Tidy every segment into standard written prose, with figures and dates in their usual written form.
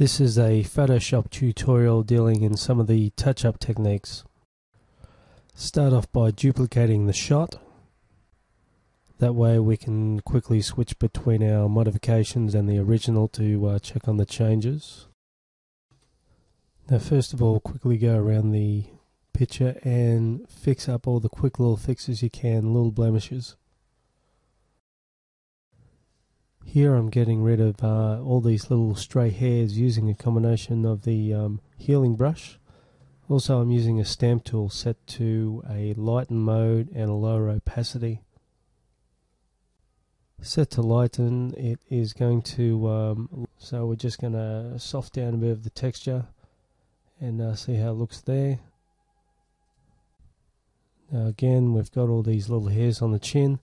This is a Photoshop tutorial dealing in some of the touch-up techniques. Start off by duplicating the shot. That way we can quickly switch between our modifications and the original to check on the changes. Now first of all, quickly go around the picture and fix up all the quick little fixes you can, little blemishes. Here I'm getting rid of all these little stray hairs using a combination of the healing brush. Also I'm using a stamp tool set to a lighten mode and a lower opacity. Set to lighten, it is going to, so we're just going to soft down a bit of the texture and see how it looks there. Now again, we've got all these little hairs on the chin.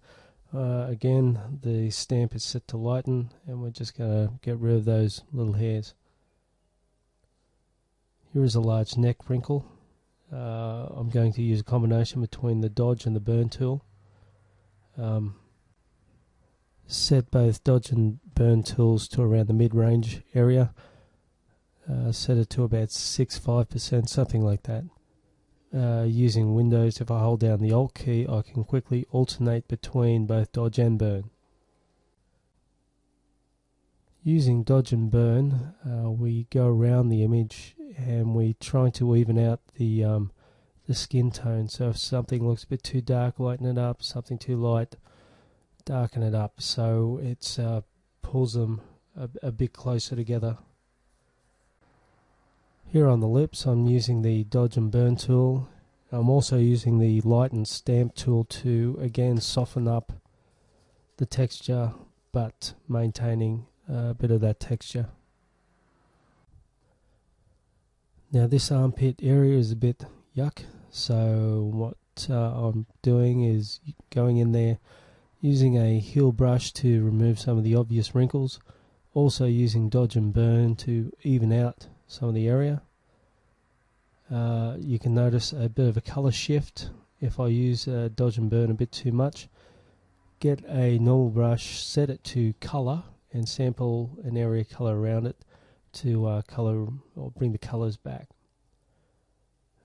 Again, the stamp is set to lighten and we're just going to get rid of those little hairs. Here is a large neck wrinkle. I'm going to use a combination between the dodge and the burn tool. Set both dodge and burn tools to around the mid-range area. Set it to about 6-5%, something like that. Using Windows, if I hold down the Alt key, I can quickly alternate between both dodge and burn. Using dodge and burn, we go around the image and we try to even out the skin tone. So if something looks a bit too dark, lighten it up. Something too light, darken it up. So it pulls them a bit closer together. Here on the lips, I'm using the dodge and burn tool. I'm also using the lighten stamp tool to again soften up the texture, but maintaining a bit of that texture. Now this armpit area is a bit yuck, so what I'm doing is going in there using a heel brush to remove some of the obvious wrinkles, also using dodge and burn to even out some of the area. You can notice a bit of a color shift if I use dodge and burn a bit too much. Get a normal brush, set it to color and sample an area color around it to color or bring the colors back.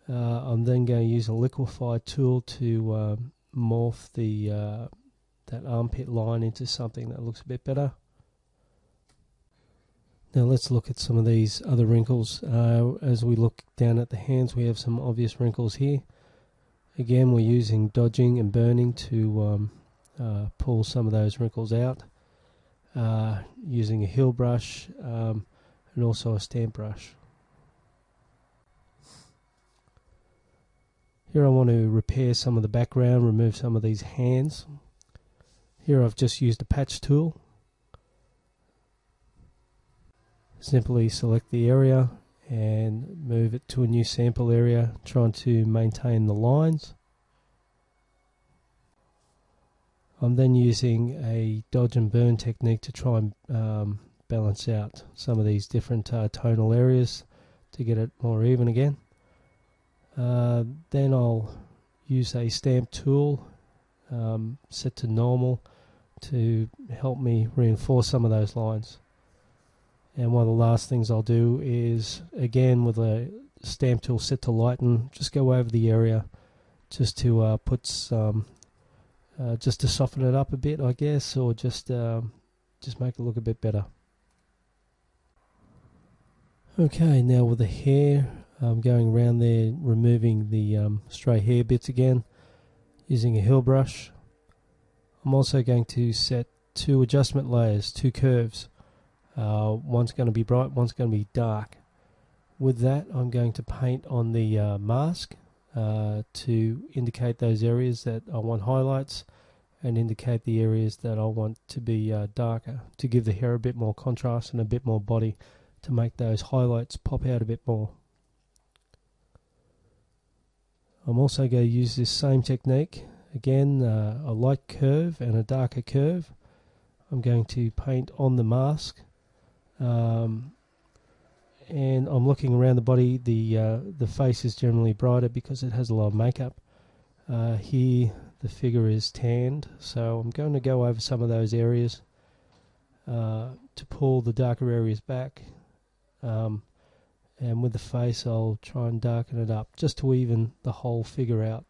I'm then going to use a liquefy tool to morph that armpit line into something that looks a bit better. Now let's look at some of these other wrinkles. As we look down at the hands, we have some obvious wrinkles here. Again, we're using dodging and burning to pull some of those wrinkles out. Using a heel brush and also a stamp brush. Here I want to repair some of the background, remove some of these hands. Here I've just used a patch tool. Simply select the area and move it to a new sample area, trying to maintain the lines. I'm then using a dodge and burn technique to try and balance out some of these different tonal areas to get it more even again. Then I'll use a stamp tool set to normal to help me reinforce some of those lines. And one of the last things I'll do is, again with a stamp tool set to lighten, just go over the area just to put some, just to soften it up a bit, I guess, or just make it look a bit better. Okay, now with the hair, I'm going around there, removing the stray hair bits again, using a heel brush. I'm also going to set two adjustment layers, two curves. One's going to be bright, one's going to be dark. With that, I'm going to paint on the mask to indicate those areas that I want highlights and indicate the areas that I want to be darker, to give the hair a bit more contrast and a bit more body, to make those highlights pop out a bit more. I'm also going to use this same technique, again a light curve and a darker curve. I'm going to paint on the mask. And I'm looking around the body. The face is generally brighter because it has a lot of makeup. Here the figure is tanned, so I'm going to go over some of those areas to pull the darker areas back. and with the face I'll try and darken it up just to even the whole figure out.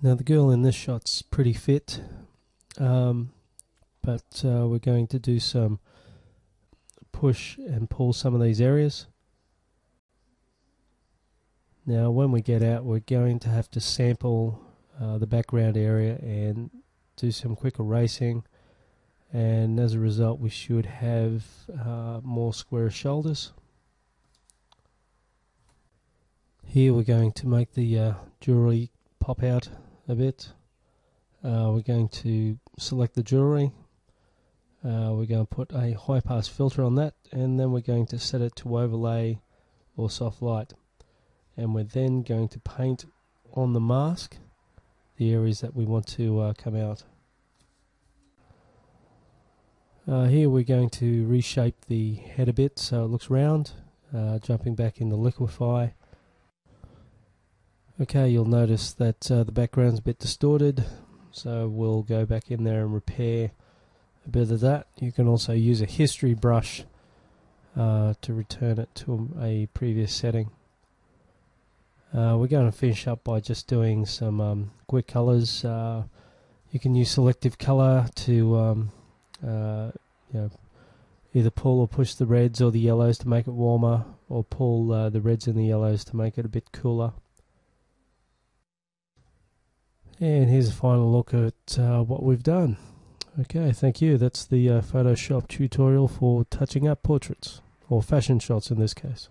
Now the girl in this shot's pretty fit, but we're going to do some push and pull some of these areas. Now when we get out, we're going to have to sample the background area and do some quick erasing, and as a result we should have more square shoulders. Here we're going to make the jewellery pop out a bit. We're going to select the jewellery, we're going to put a high pass filter on that, and then we're going to set it to overlay or soft light, and we're then going to paint on the mask the areas that we want to come out. Here we're going to reshape the head a bit so it looks round, jumping back into liquify. Okay, you'll notice that the background's a bit distorted, so we'll go back in there and repair a bit of that. You can also use a history brush to return it to a previous setting. We're going to finish up by just doing some quick colours. You can use selective colour to either pull or push the reds or the yellows to make it warmer, or pull the reds and the yellows to make it a bit cooler. And here's a final look at what we've done. Okay, thank you. That's the Photoshop tutorial for touching up portraits, or fashion shots in this case.